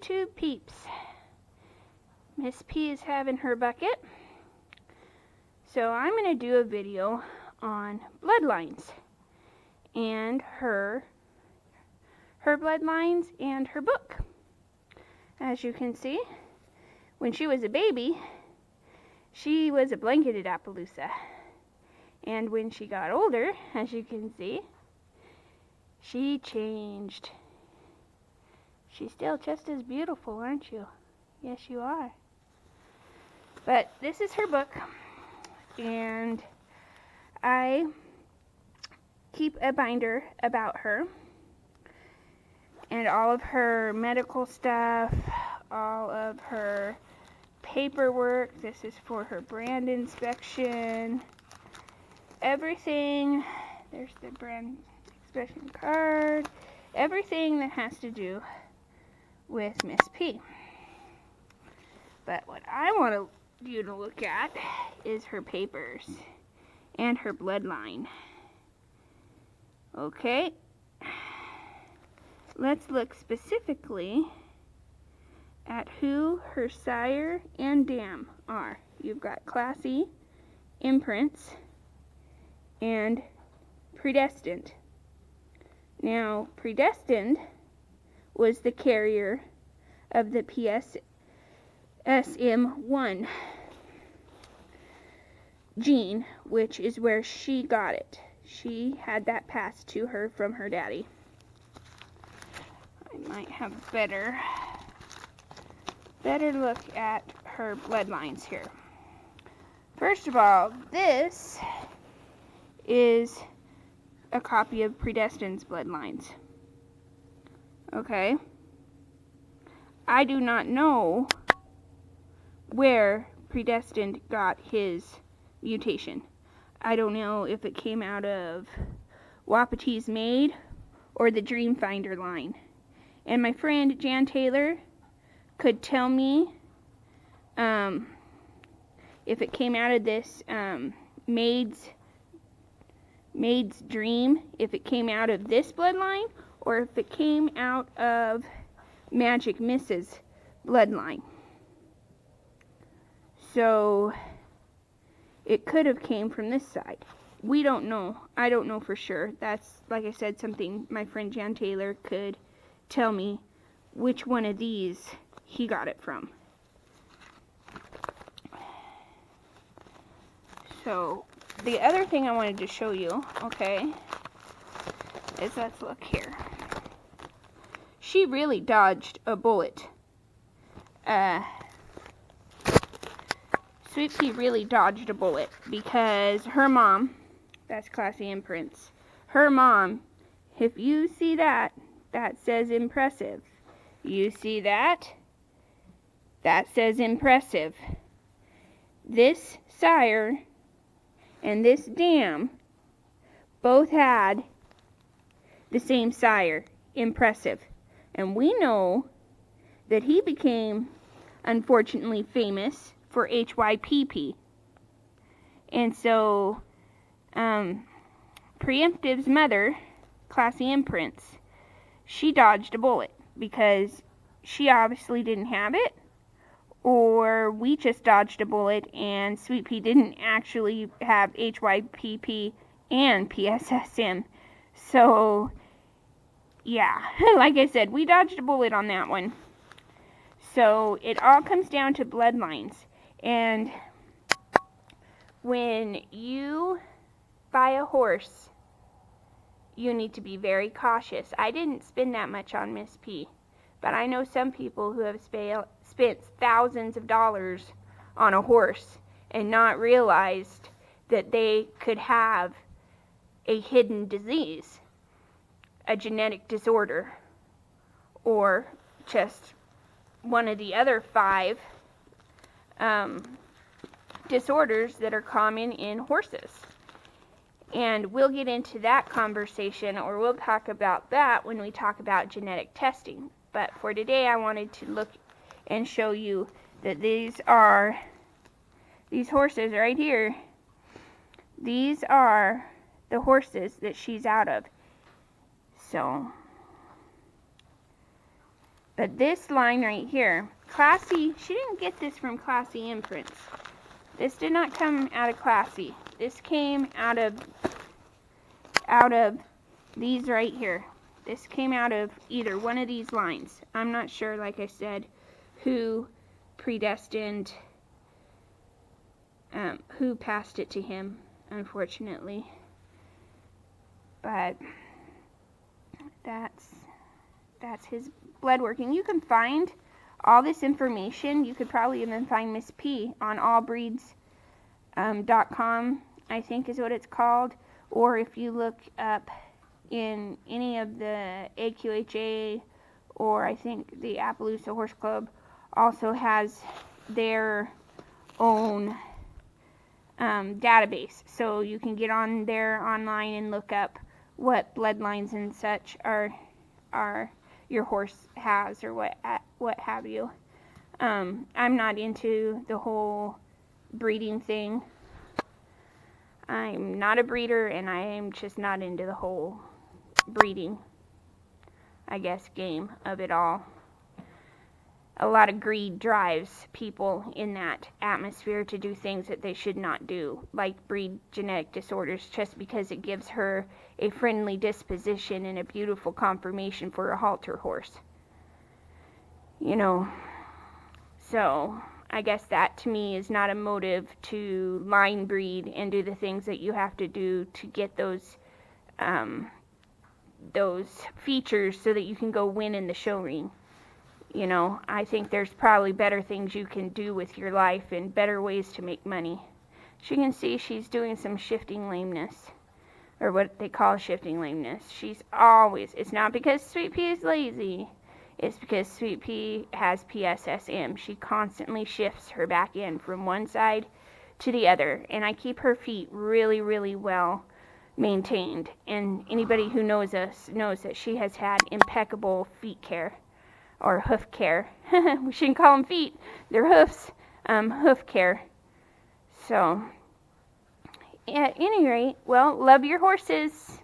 YouTube peeps. Miss P is having her bucket. So I'm going to do a video on Bloodlines and her Bloodlines and her book. As you can see, when she was a baby, she was a blanketed Appaloosa. And when she got older, as you can see, she changed. She's still just as beautiful, aren't you? Yes, you are. But this is her book, and I keep a binder about her and all of her medical stuff, all of her paperwork. This is for her brand inspection. Everything, there's the brand inspection card, everything that has to do with Miss P. But what I want you to look at is her papers and her bloodline. Okay, let's look specifically at who her sire and dam are. You've got Classy, Imprints, and Predestined. Now, Predestined was the carrier of the PSSM1 gene, which is where she got it. She had that passed to her from her daddy. I might have better look at her bloodlines here. First of all, this is a copy of Predestined's bloodlines. Okay? I do not know where Predestined got his mutation. I don't know if it came out of Wapatee's Maid or the Dreamfinder line. And my friend Jan Taylor could tell me if it came out of this Maid's Dream, if it came out of this bloodline, or if it came out of Magic Miss's bloodline. So it could have came from this side. We don't know. I don't know for sure. That's, like I said, something my friend Jan Taylor could tell me which one of these he got it from. So the other thing I wanted to show you, okay, is let's look here. She really dodged a bullet. Sweet Pea really dodged a bullet because her mom, that's Classy Imprints, her mom, if you see that, that says impressive. You see that? That says impressive. This sire and this dam both had the same sire, impressive. And we know that he became, unfortunately, famous for HYPP. And so, Preemptive's mother, Classy Imprints, she dodged a bullet because she obviously didn't have it, or we just dodged a bullet and Sweet Pea didn't actually have HYPP and PSSM. So, yeah, like I said, we dodged a bullet on that one. So it all comes down to bloodlines. And when you buy a horse, you need to be very cautious. I didn't spend that much on Miss P, but I know some people who have spent thousands of dollars on a horse and not realized that they could have a hidden disease, a genetic disorder, or just one of the other 5 disorders that are common in horses. And we'll get into that conversation, or we'll talk about that when we talk about genetic testing. But for today, I wanted to look and show you that these horses right here. These are the horses that she's out of. So But this line right here, Classy, she didn't get this from Classy Imprints. This did not come out of Classy. This came out of these right here. This came out of either one of these lines. I'm not sure, like I said, who predestined, who passed it to him, unfortunately. But that's his blood working. You can find all this information. You could probably even find Miss P on allbreeds.com, I think is what it's called. Or if you look up in any of the AQHA, or I think the Appaloosa Horse Club also has their own database. So you can get on there online and look up what bloodlines and such are your horse has, or what have you. I'm not into the whole breeding thing. I'm not a breeder, and I am just not into the whole breeding, I guess, game of it all. A lot of greed drives people in that atmosphere to do things that they should not do, like breed genetic disorders, just because it gives her a friendly disposition and a beautiful conformation for a halter horse. You know, so I guess that to me is not a motive to line breed and do the things that you have to do to get those features so that you can go win in the show ring. You know, I think there's probably better things you can do with your life and better ways to make money. As you can see, she's doing some shifting lameness, or what they call shifting lameness. She's always, it's not because Sweet Pea is lazy, it's because Sweet Pea has PSSM. She constantly shifts her back end from one side to the other, and I keep her feet really, really well maintained. And anybody who knows us knows that she has had impeccable feet care, or hoof care. We shouldn't call them feet, they're hoofs. Hoof care. So, at any rate, well, love your horses.